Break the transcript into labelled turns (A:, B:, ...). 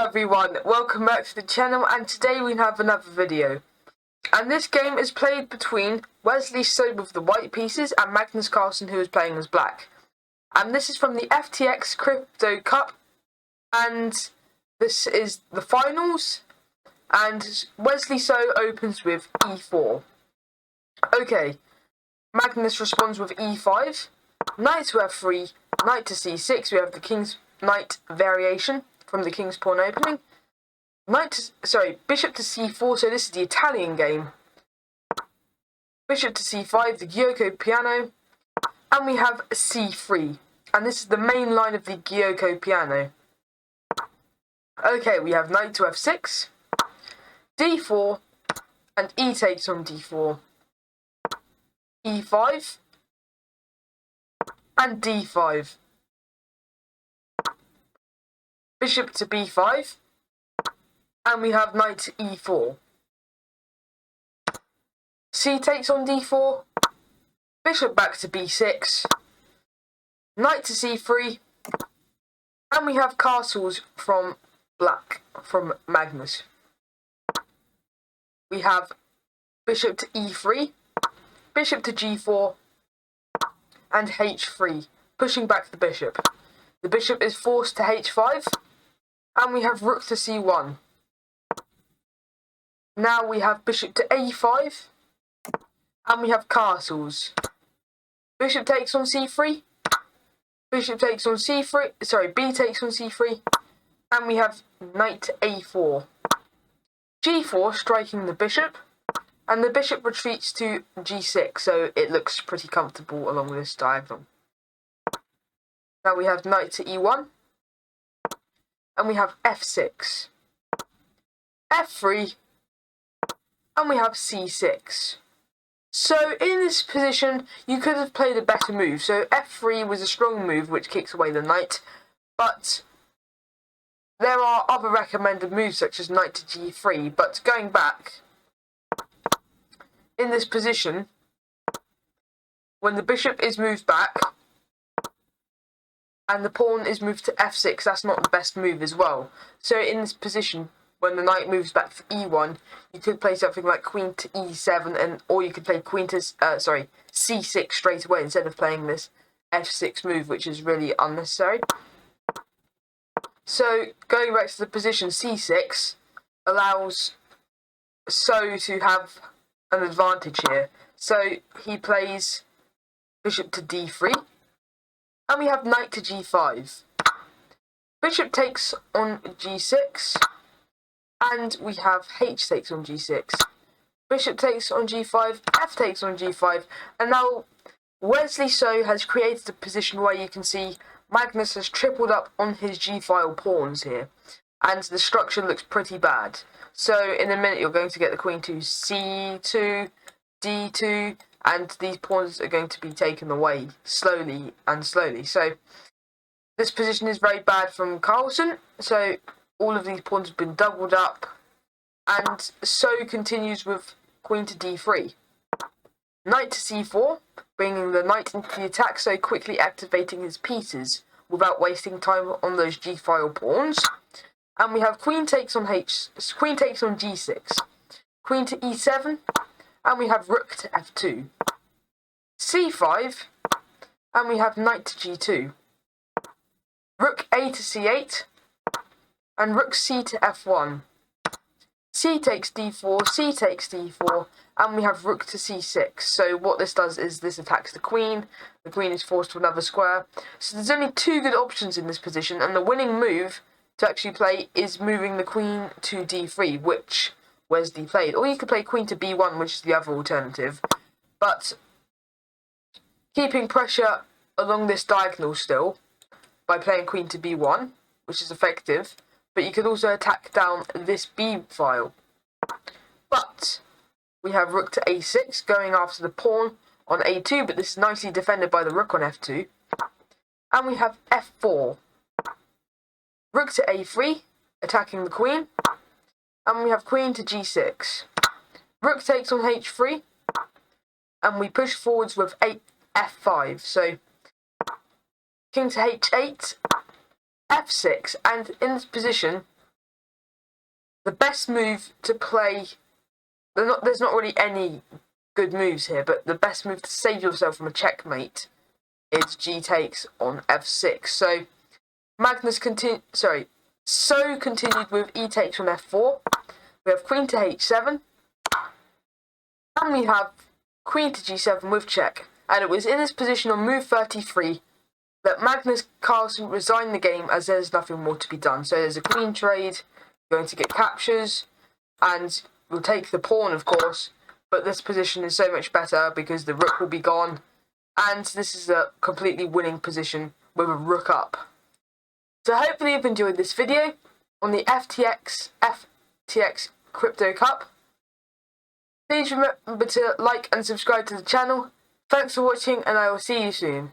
A: everyone, welcome back to the channel, and today we have another video. And this game is played between Wesley with the white pieces and Magnus Carlsen, who is playing as black. And this is from the FTX Crypto Cup, and this is the finals, and Wesley opens with e4. Okay, Magnus responds with e5, knight to f3, knight to c6, we have the king's knight variation from the king's pawn opening. Bishop to c4, so this is the Italian game. Bishop to c5, the Gyoko piano, and we have c3, and this is the main line of the Gyoko piano. Okay, we have knight to f6, d4, and e takes on d4, e5, and d5. Bishop to b5, and we have knight to e4. C takes on d4, bishop back to b6, knight to c3, and we have castles from Magnus. We have bishop to e3, bishop to g4, and h3, pushing back the bishop. The bishop is forced to h5, and we have rook to c1. Now we have bishop to a5, and we have castles. Bishop takes on c3, bishop takes on c3, b takes on c3, and we have knight to a4. g4 striking the bishop, and the bishop retreats to g6, so it looks pretty comfortable along this diagonal. Now we have knight to e1, and we have f6, f3, and we have c6. So in this position, you could have played a better move. So f3 was a strong move which kicks away the knight, but there are other recommended moves such as knight to g3. But going back, in this position, when the bishop is moved back and the pawn is moved to f6, that's not the best move as well. So in this position, when the knight moves back to e1, you could play something like queen to e7, or you could play queen to c6 straight away instead of playing this f6 move, which is really unnecessary. So going back to the position, c6 allows to have an advantage here. So he plays bishop to d3, and we have knight to g5. Bishop takes on g6, and we have h takes on g6. Bishop takes on g5, f takes on g5, and now Wesley has created a position where you can see Magnus has tripled up on his g-file pawns here, and the structure looks pretty bad. So in a minute you're going to get the queen to c2, d2, and these pawns are going to be taken away slowly. So this position is very bad from Carlsen, so all of these pawns have been doubled up, and so continues with queen to d3. Knight to c4, bringing the knight into the attack, so quickly activating his pieces without wasting time on those g-file pawns. And we have queen takes on g6, queen to e7, and we have rook to f2, c5, and we have knight to g2, rook a to c8, and rook c to f1. C takes d4, c takes d4, and we have rook to c6. So what this does is this attacks the queen is forced to another square. So there's only two good options in this position, and the winning move to actually play is moving the queen to d3, which Wesley played. Or you could play queen to b1, which is the other alternative. But keeping pressure along this diagonal still by playing queen to b1, which is effective. But you could also attack down this b file. But we have rook to a6 going after the pawn on a2, but this is nicely defended by the rook on f2. And we have f4. Rook to a3, attacking the queen. And we have queen to g6. Rook takes on h3. And we push forwards with f5. So king to h8. f6, and in this position the best move to play, there's not really any good moves here, but the best move to save yourself from a checkmate is g takes on f6. So Magnus continued with e takes on f4. We have queen to h7, and we have queen to g7 with check. And it was in this position on move 33 that Magnus Carlsen resigned the game, as there's nothing more to be done. So there's a queen trade, going to get captures, and we'll take the pawn, of course, but this position is so much better because the rook will be gone, and this is a completely winning position with a rook up. So hopefully you've enjoyed this video on the FTX Crypto Cup. Please remember to like and subscribe to the channel. Thanks for watching, and I will see you soon.